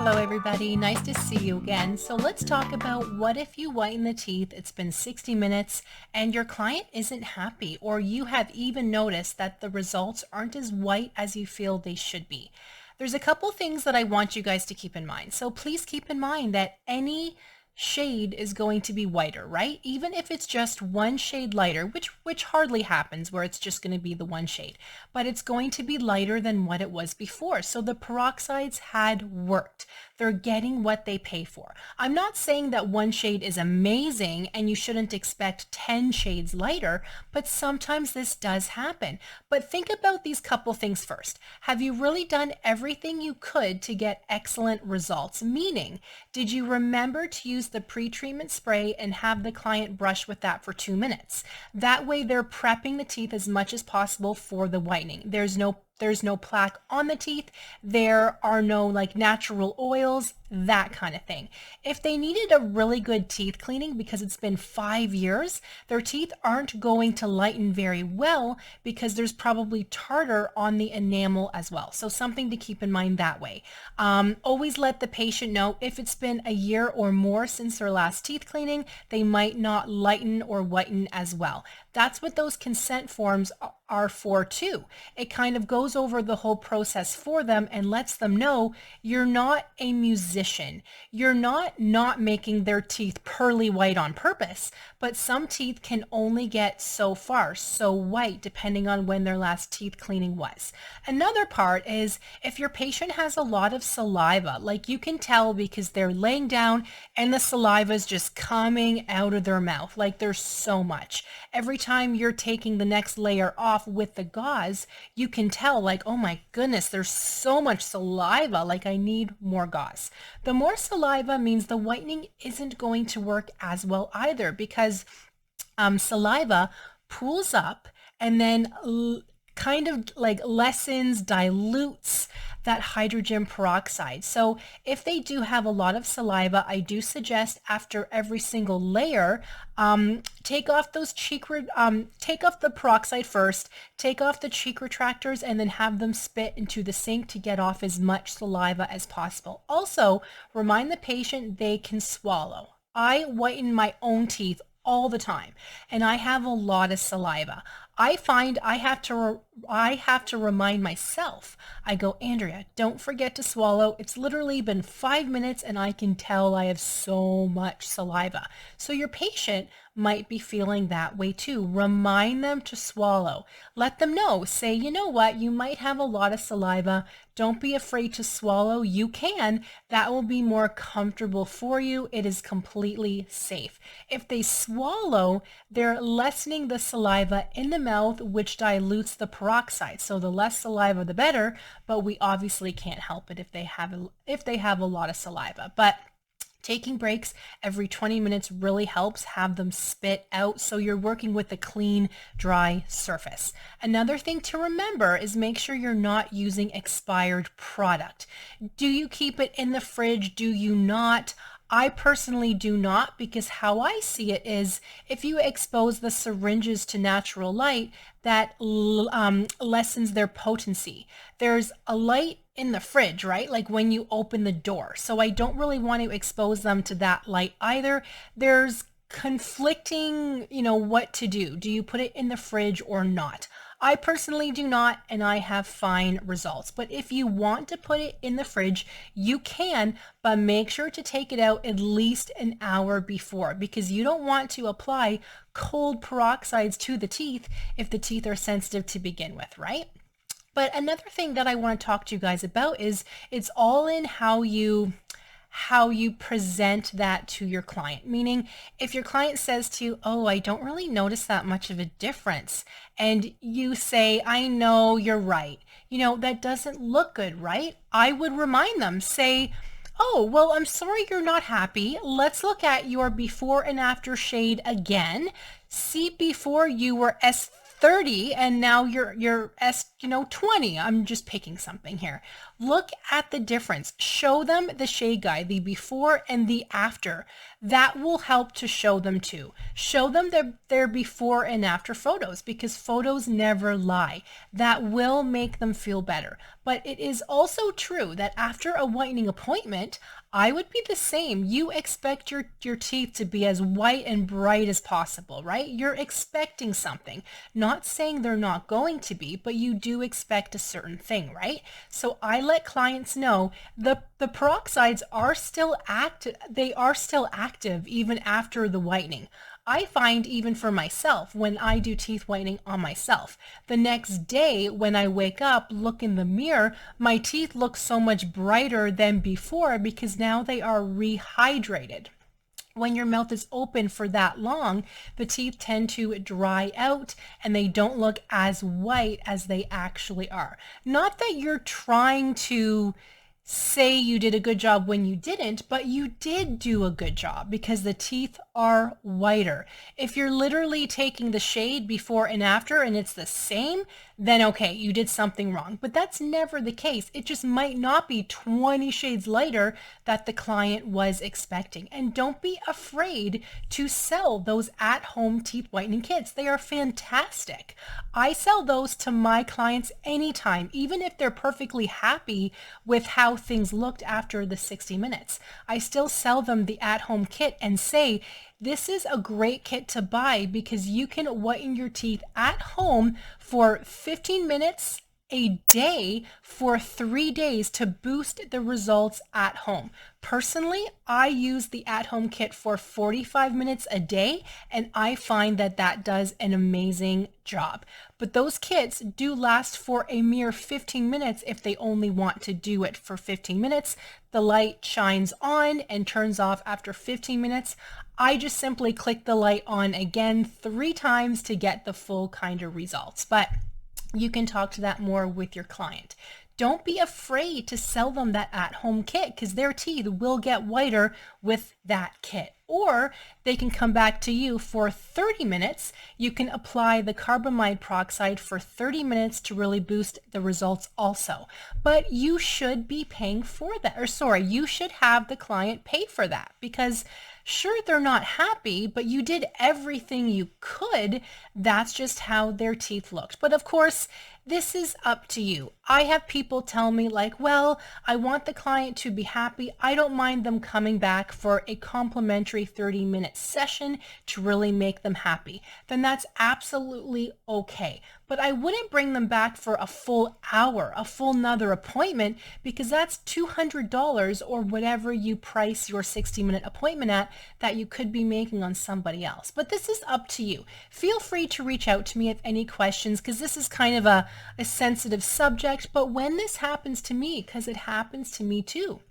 Hello everybody, nice to see you again. So let's talk about what if you whiten the teeth, it's been 60 minutes and your client isn't happy, or you have even noticed that the results aren't as white as you feel they should be. There's a couple things that I want you guys to keep in mind. So please keep in mind that any shade is going to be whiter, right? Even if it's just one shade lighter, which hardly happens where it's just going to be the one shade, but it's going to be lighter than what it was before. So the peroxides had worked. They're getting what they pay for. I'm not saying that one shade is amazing and you shouldn't expect 10 shades lighter, but sometimes this does happen. But think about these couple things first. Have you really done everything you could to get excellent results? Meaning, did you remember to use the pre-treatment spray and have the client brush with that for 2 minutes? That way they're prepping the teeth as much as possible for the whitening. There's no plaque on the teeth. There are no like natural oils, that kind of thing. If they needed a really good teeth cleaning because it's been 5 years, their teeth aren't going to lighten very well because there's probably tartar on the enamel as well. So something to keep in mind that way. Always let the patient know if it's been a year or more since their last teeth cleaning, they might not lighten or whiten as well. That's what those consent forms are for too. It kind of goes over the whole process for them and lets them know you're not a musician. You're not making their teeth pearly white on purpose, but some teeth can only get so far, so white, depending on when their last teeth cleaning was. Another part is if your patient has a lot of saliva, like you can tell because they're laying down and the saliva is just coming out of their mouth, like there's so much. Every time you're taking the next layer off with the gauze, you can tell like, oh my goodness, there's so much saliva, like I need more gauze. The more saliva means the whitening isn't going to work as well either because saliva pools up and then kind of like lessens, dilutes that hydrogen peroxide. So if they do have a lot of saliva, I do suggest after every single layer, take off the peroxide first, take off the cheek retractors, and then have them spit into the sink to get off as much saliva as possible. Also, remind the patient they can swallow. I whiten my own teeth all the time and I have a lot of saliva. I find I have to remind myself. I go, Andrea, don't forget to swallow. It's literally been 5 minutes and I can tell I have so much saliva. So your patient might be feeling that way too. Remind them to swallow. Let them know. Say, you know what? You might have a lot of saliva. Don't be afraid to swallow. You can. That will be more comfortable for you. It is completely safe. If they swallow, they're lessening the saliva in the mouth, which dilutes the peroxide. So the less saliva, the better, but we obviously can't help it if they have a lot of saliva. But taking breaks every 20 minutes really helps. Have them spit out so you're working with a clean, dry surface. Another thing to remember is make sure you're not using expired product. Do you keep it in the fridge? Do you not? I personally do not, because how I see it is if you expose the syringes to natural light, that lessens their potency. There's a light in the fridge, right? Like when you open the door. So I don't really want to expose them to that light either. There's conflicting, what to do. Do you put it in the fridge or not? I personally do not, and I have fine results. But if you want to put it in the fridge, you can, but make sure to take it out at least an hour before because you don't want to apply cold peroxides to the teeth if the teeth are sensitive to begin with, right? But another thing that I want to talk to you guys about is it's all in how you present that to your client. Meaning if your client says to you, oh, I don't really notice that much of a difference. And you say, I know you're right. That doesn't look good, right? I would remind them, say, oh, well, I'm sorry you're not happy. Let's look at your before and after shade again. See, before you were as 30 and now you're 20. I'm just picking something here. Look at the difference. Show them the shade guide, the before and the after. That will help to show them too. Show them their before and after photos, because photos never lie. That will make them feel better. But it is also true that after a whitening appointment, I would be the same. You expect your teeth to be as white and bright as possible, right? You're expecting something. Not saying they're not going to be, but you do expect a certain thing, right? So I let clients know the peroxides are still active. They are still active even after the whitening. I find even for myself, when I do teeth whitening on myself, the next day when I wake up, look in the mirror, my teeth look so much brighter than before because now they are rehydrated. When your mouth is open for that long, the teeth tend to dry out and they don't look as white as they actually are. Not that you're trying to say you did a good job when you didn't, but you did do a good job because the teeth are whiter. If you're literally taking the shade before and after and it's the same, then okay, you did something wrong. But that's never the case. It just might not be 20 shades lighter that the client was expecting. And don't be afraid to sell those at-home teeth whitening kits. They are fantastic. I sell those to my clients anytime, even if they're perfectly happy with how things looked after the 60 minutes. I still sell them the at-home kit and say, this is a great kit to buy because you can whiten your teeth at home for 15 minutes a day for 3 days to boost the results at home. Personally, I use the at-home kit for 45 minutes a day, and I find that that does an amazing job. But those kits do last for a mere 15 minutes if they only want to do it for 15 minutes. The light shines on and turns off after 15 minutes. I just simply click the light on again 3 times to get the full kind of results. But you can talk to that more with your client. Don't be afraid to sell them that at-home kit because their teeth will get whiter with that kit. Or they can come back to you for 30 minutes. You can apply the carbamide peroxide for 30 minutes to really boost the results also. But you should be paying for that. Or sorry, you should have the client pay for that because sure, they're not happy, but you did everything you could. That's just how their teeth looked. But of course, this is up to you. I have people tell me like, well, I want the client to be happy. I don't mind them coming back for a complimentary 30-minute session to really make them happy. Then that's absolutely okay. But I wouldn't bring them back for a full hour, a full another appointment, because that's $200 or whatever you price your 60-minute appointment at that you could be making on somebody else. But this is up to you. Feel free to reach out to me if any questions, because this is kind of a sensitive subject. But when this happens to me, because it happens to me too,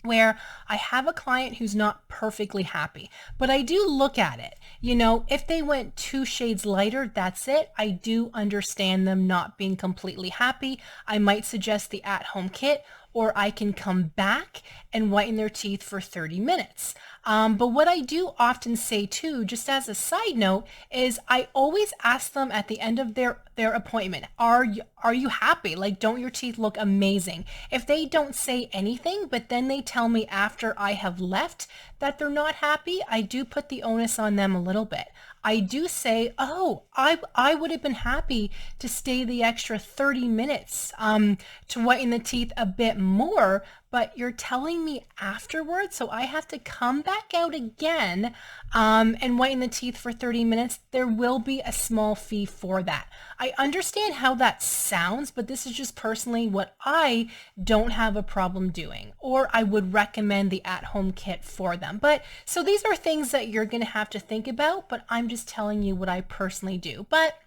where I have a client who's not perfectly happy, but I do look at it. You know, if they went 2 shades lighter, that's it. I do understand them not being completely happy. I might suggest the at-home kit, or I can come back and whiten their teeth for 30 minutes. But what I do often say too, just as a side note, is I always ask them at the end of their appointment, are you happy? Like, don't your teeth look amazing? If they don't say anything, but then they tell me after I have left that they're not happy, I do put the onus on them a little bit. I do say, oh, I would have been happy to stay the extra 30 minutes to whiten the teeth a bit more, but you're telling me afterwards, so I have to come back out again and whiten the teeth for 30 minutes. There will be a small fee for that. I understand how that sounds, but this is just personally what I don't have a problem doing, or I would recommend the at-home kit for them. But so these are things that you're going to have to think about, but I'm just telling you what I personally do. But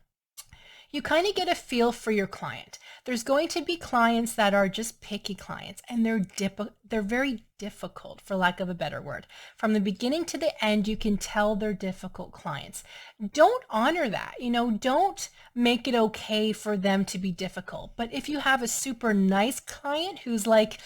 you kind of get a feel for your client. There's going to be clients that are just picky clients, and they're very difficult, for lack of a better word. From the beginning to the end, you can tell they're difficult clients. Don't honor that. You know, don't make it okay for them to be difficult. But if you have a super nice client who's like,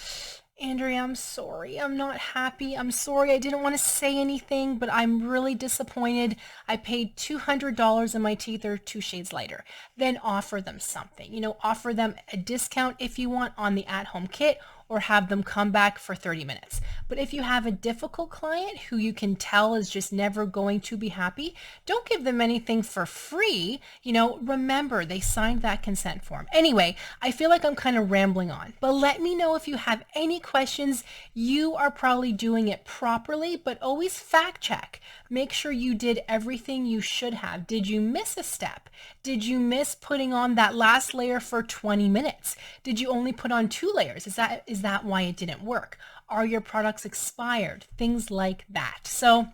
Andrea, I'm sorry. I'm not happy. I'm sorry. I didn't want to say anything, but I'm really disappointed. I paid $200 and my teeth are 2 shades lighter. Then offer them something. Offer them a discount if you want on the at-home kit, or have them come back for 30 minutes. But if you have a difficult client who you can tell is just never going to be happy, don't give them anything for free. Remember they signed that consent form. Anyway, I feel like I'm kind of rambling on, but let me know if you have any questions. You are probably doing it properly, but always fact check. Make sure you did everything you should have. Did you miss a step? Did you miss putting on that last layer for 20 minutes? Did you only put on 2 layers? Is that why it didn't work? Are your products expired? Things like that. So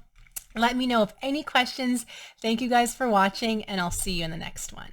let me know if any questions. Thank you guys for watching, and I'll see you in the next one.